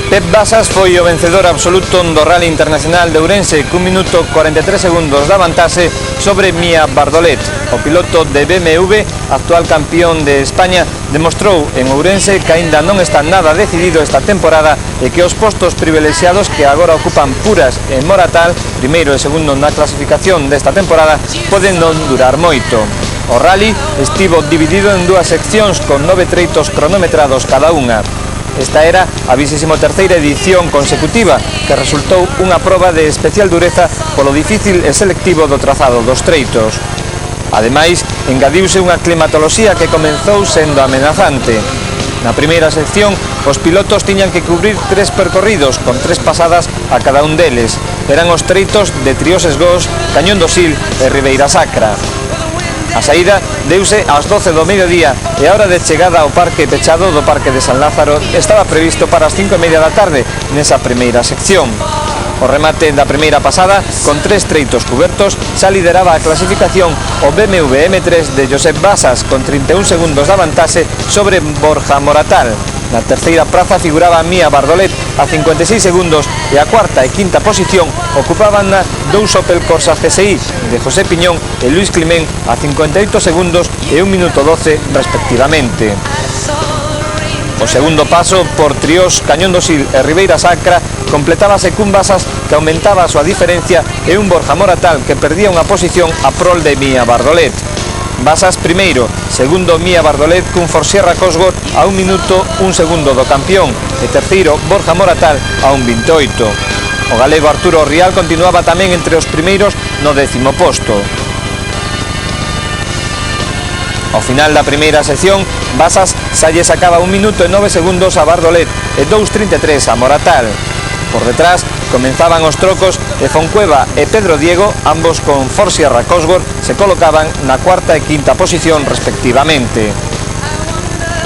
Pep Basas foi o vencedor absoluto do Rally Internacional de Ourense cun minuto 43 segundos da vantaxe sobre Mia Bardolet. O piloto de BMW, actual campeón de España, demostrou en Ourense que aínda non está nada decidido esta temporada e que os postos privilexiados que agora ocupan Puras e Moratal, primeiro e segundo na clasificación desta temporada, poden non durar moito. O rally estivo dividido en dúas seccións con 9 treitos cronometrados cada unha. Esta era a 23ª edición consecutiva que resultou unha proba de especial dureza polo difícil e selectivo do trazado dos treitos. Ademais, engadiuse unha climatoloxía que comenzou sendo amenazante. Na primeira sección, os pilotos tiñan que cubrir 3 percorridos con 3 pasadas a cada un deles. Eran os treitos de Triosesgós, Cañón do Sil e Ribeira Sacra. A saída deuse ás 12 do mediodía e a hora de chegada ao parque pechado do Parque de San Lázaro estaba previsto para as 5:30 da tarde nesa primeira sección. O remate da primeira pasada, con 3 treitos cubertos, xa lideraba a clasificación o BMW M3 de Josep Basas con 31 segundos de avantaxe sobre Borja Moratal. Na terceira praza figuraba Mia Bardolet a 56 segundos e a cuarta e quinta posición ocupaban dous Opel Corsa GSI de José Piñón e Luis Climén a 58 segundos e 1 minuto 12 respectivamente. O segundo paso por Triós, Cañón do Sil e Ribeira Sacra completábase cun Basas que aumentaba a súa diferencia e un Borja Moratal que perdía unha posición a prol de Mia Bardolet. Basas primeiro, segundo Mia Bardolet cun Forsierra Cosworth a 1 minuto 1 segundo do campeón e terceiro Borja Moratal a 1:28. O galego Arturo Rial continuaba tamén entre os primeiros no 10º posto. Ao final da primeira sección, Basas xa lle sacaba 1 minuto e 9 segundos a Bardolet e 2:33 a Moratal. Por detrás comenzaban os trocos e Foncueva e Pedro Diego, ambos con Forsierra Cosworth, se colocaban na cuarta e quinta posición respectivamente.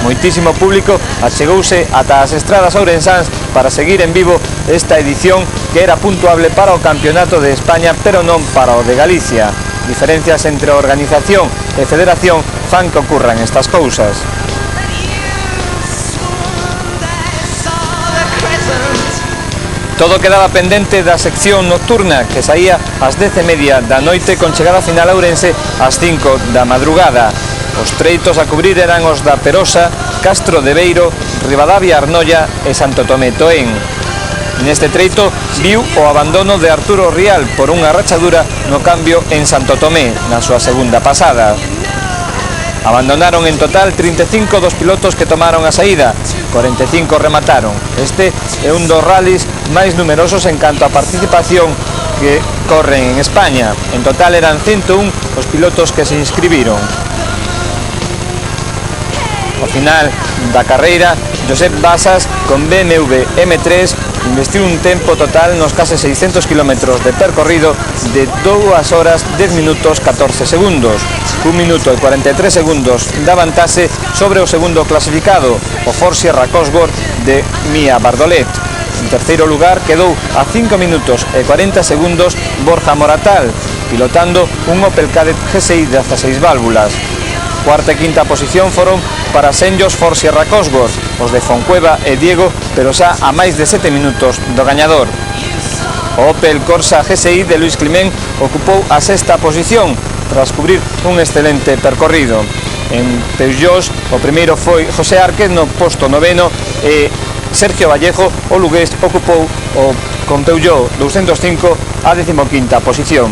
Moitísimo público achegouse ata as estradas ourensáns para seguir en vivo esta edición que era puntuable para o Campeonato de España, pero non para o de Galicia. Diferencias entre a organización e federación fan que ocurran estas cousas. Todo quedaba pendente da sección nocturna que saía ás 10:30 da noite con chegada final a Ourense ás 5 da madrugada. Os treitos a cubrir eran os da Perosa, Castro de Beiro, Ribadavia Arnoia e Santo Tomé Toén. Neste treito viu o abandono de Arturo Rial por unha rachadura no cambio en Santo Tomé na súa segunda pasada. Abandonaron en total 35 dos pilotos que tomaron a saída, 45 remataron. Este é un dos rallies máis numerosos en canto a participación que corren en España. En total eran 101 os pilotos que se inscribiron. Ao final da carreira, Josep Basas con BMW M3 investiu un tempo total nos case 600 km de percorrido de 2 horas 10 minutos 14 segundos, 1 minuto e 43 segundos de avantaxe sobre o segundo clasificado, o Forsierra Cosworth de Mia Bardolet. En terceiro lugar quedou a 5 minutos e 40 segundos Borja Moratal, pilotando un Opel Kadett GSI de 16 válvulas. Cuarta e quinta posición foron para senllos Forsierra Cosworth, os de Foncueva e Diego, pero xa a máis de 7 minutos do gañador. O Opel Corsa GSI de Luis Climén ocupou a sexta posición, tras cubrir un excelente percorrido. En Peugeot, o primeiro foi José Árquez no posto 9º e Sergio Vallejo, o lugués, ocupou con Peugeot 205 a 15ª posición.